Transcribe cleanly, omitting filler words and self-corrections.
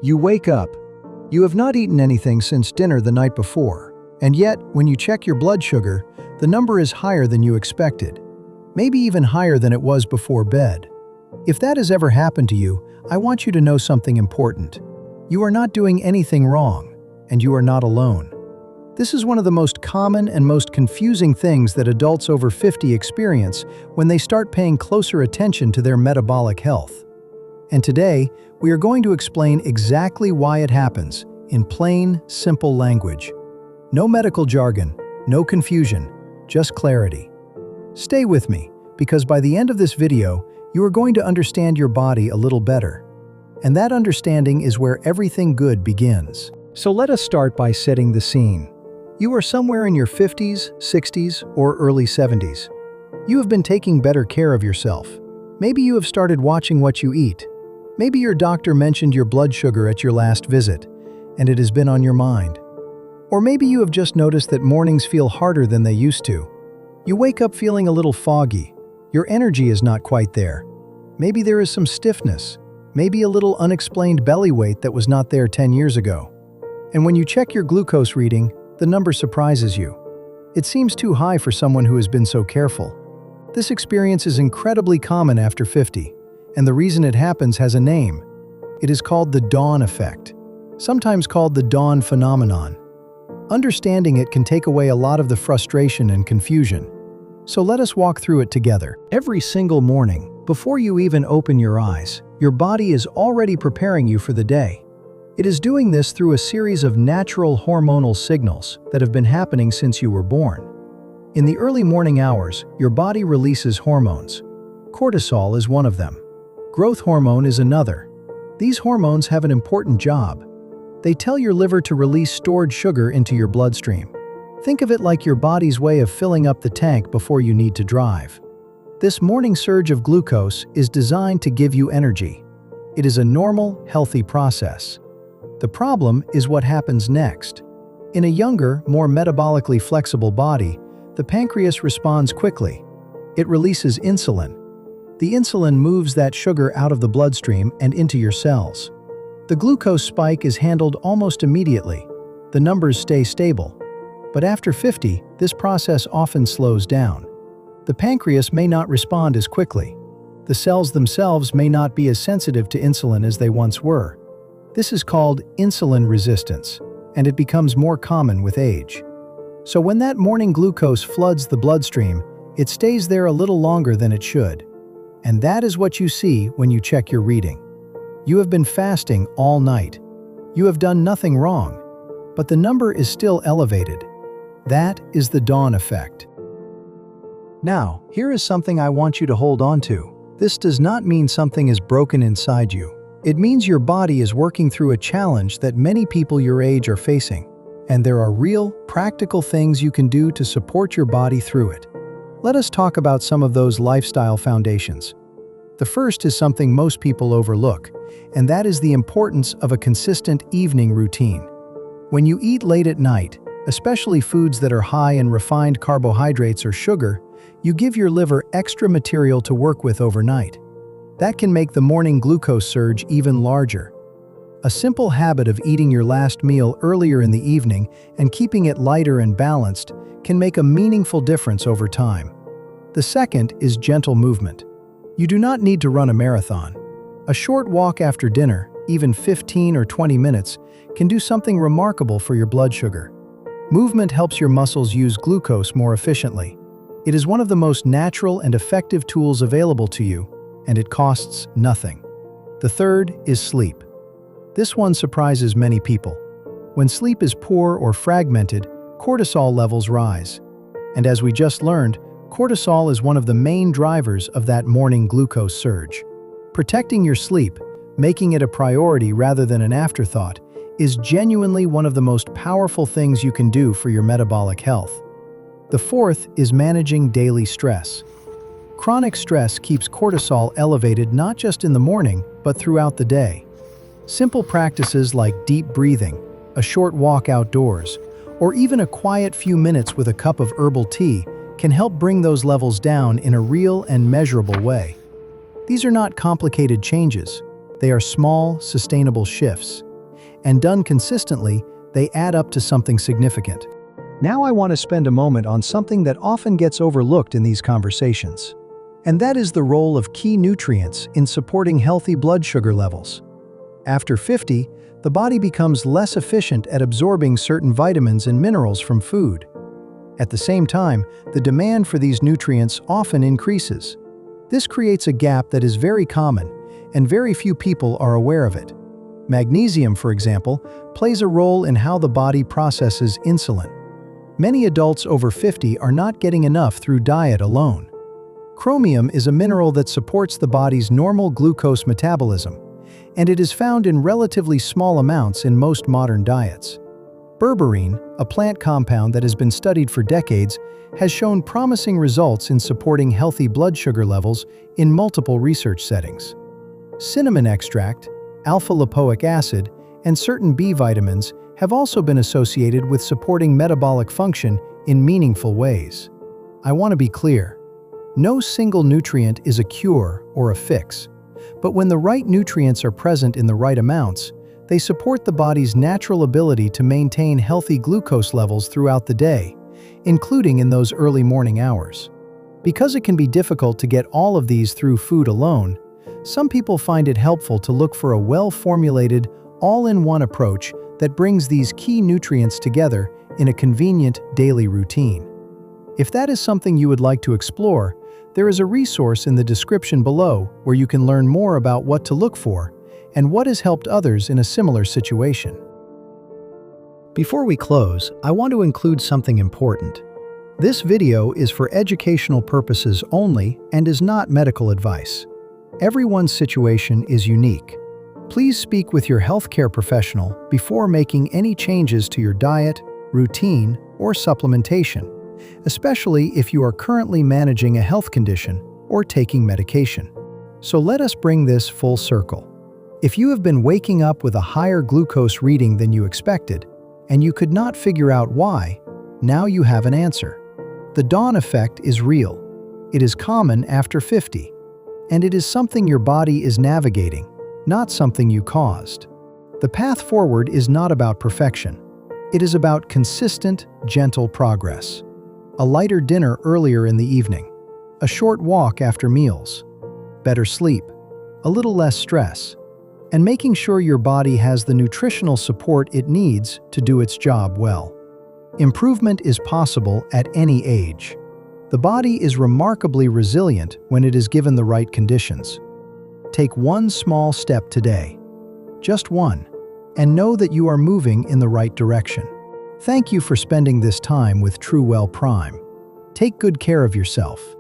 You wake up. You have not eaten anything since dinner the night before, and yet, when you check your blood sugar, the number is higher than you expected, maybe even higher than it was before bed. If that has ever happened to you, I want you to know something important. You are not doing anything wrong, and you are not alone. This is one of the most common and most confusing things that adults over 50 experience when they start paying closer attention to their metabolic health. And today, we are going to explain exactly why it happens in plain, simple language. No medical jargon, no confusion, just clarity. Stay with me, because by the end of this video, you are going to understand your body a little better. And that understanding is where everything good begins. So let us start by setting the scene. You are somewhere in your 50s, 60s, or early 70s. You have been taking better care of yourself. Maybe you have started watching what you eat. Maybe your doctor mentioned your blood sugar at your last visit, and it has been on your mind. Or maybe you have just noticed that mornings feel harder than they used to. You wake up feeling a little foggy. Your energy is not quite there. Maybe there is some stiffness, maybe a little unexplained belly weight that was not there 10 years ago. And when you check your glucose reading, the number surprises you. It seems too high for someone who has been so careful. This experience is incredibly common after 50. And the reason it happens has a name. It is called the dawn effect, sometimes called the dawn phenomenon. Understanding it can take away a lot of the frustration and confusion. So let us walk through it together. Every single morning, before you even open your eyes, your body is already preparing you for the day. It is doing this through a series of natural hormonal signals that have been happening since you were born. In the early morning hours, your body releases hormones. Cortisol is one of them. Growth hormone is another. These hormones have an important job. They tell your liver to release stored sugar into your bloodstream. Think of it like your body's way of filling up the tank before you need to drive. This morning surge of glucose is designed to give you energy. It is a normal, healthy process. The problem is what happens next. In a younger, more metabolically flexible body, the pancreas responds quickly. It releases insulin. The insulin moves that sugar out of the bloodstream and into your cells. The glucose spike is handled almost immediately. The numbers stay stable. But after 50, this process often slows down. The pancreas may not respond as quickly. The cells themselves may not be as sensitive to insulin as they once were. This is called insulin resistance, and it becomes more common with age. So when that morning glucose floods the bloodstream, it stays there a little longer than it should. And that is what you see when you check your reading. You have been fasting all night. You have done nothing wrong, but the number is still elevated. That is the dawn effect. Now, here is something I want you to hold on to. This does not mean something is broken inside you. It means your body is working through a challenge that many people your age are facing. And there are real, practical things you can do to support your body through it. Let us talk about some of those lifestyle foundations. The first is something most people overlook, and that is the importance of a consistent evening routine. When you eat late at night, especially foods that are high in refined carbohydrates or sugar, you give your liver extra material to work with overnight. That can make the morning glucose surge even larger. A simple habit of eating your last meal earlier in the evening and keeping it lighter and balanced can make a meaningful difference over time. The second is gentle movement. You do not need to run a marathon. A short walk after dinner, even 15 or 20 minutes, can do something remarkable for your blood sugar. Movement helps your muscles use glucose more efficiently. It is one of the most natural and effective tools available to you, and it costs nothing. The third is sleep. This one surprises many people. When sleep is poor or fragmented, cortisol levels rise. And as we just learned, cortisol is one of the main drivers of that morning glucose surge. Protecting your sleep, making it a priority rather than an afterthought, is genuinely one of the most powerful things you can do for your metabolic health. The fourth is managing daily stress. Chronic stress keeps cortisol elevated not just in the morning, but throughout the day. Simple practices like deep breathing, a short walk outdoors, or even a quiet few minutes with a cup of herbal tea can help bring those levels down in a real and measurable way. These are not complicated changes. They are small, sustainable shifts. and done consistently, they add up to something significant. Now I want to spend a moment on something that often gets overlooked in these conversations. And that is the role of key nutrients in supporting healthy blood sugar levels. After 50, the body becomes less efficient at absorbing certain vitamins and minerals from food. At the same time, the demand for these nutrients often increases. This creates a gap that is very common, and very few people are aware of it. Magnesium, for example, plays a role in how the body processes insulin. Many adults over 50 are not getting enough through diet alone. Chromium is a mineral that supports the body's normal glucose metabolism, and it is found in relatively small amounts in most modern diets. Berberine, a plant compound that has been studied for decades, has shown promising results in supporting healthy blood sugar levels in multiple research settings. Cinnamon extract, alpha-lipoic acid, and certain B vitamins have also been associated with supporting metabolic function in meaningful ways. I want to be clear. No single nutrient is a cure or a fix, but when the right nutrients are present in the right amounts, they support the body's natural ability to maintain healthy glucose levels throughout the day, including in those early morning hours. Because it can be difficult to get all of these through food alone, some people find it helpful to look for a well-formulated, all-in-one approach that brings these key nutrients together in a convenient daily routine. If that is something you would like to explore, there is a resource in the description below where you can learn more about what to look for and what has helped others in a similar situation. Before we close, I want to include something important. This video is for educational purposes only and is not medical advice. Everyone's situation is unique. Please speak with your healthcare professional before making any changes to your diet, routine, or supplementation, especially if you are currently managing a health condition or taking medication. So let us bring this full circle. If you have been waking up with a higher glucose reading than you expected, and you could not figure out why, now you have an answer. The dawn effect is real. It is common after 50, and it is something your body is navigating, not something you caused. The path forward is not about perfection. It is about consistent, gentle progress. A lighter dinner earlier in the evening, a short walk after meals, better sleep, a little less stress, and making sure your body has the nutritional support it needs to do its job well. Improvement is possible at any age. The body is remarkably resilient when it is given the right conditions. Take one small step today, just one, and know that you are moving in the right direction. Thank you for spending this time with TrueWell Prime. Take good care of yourself.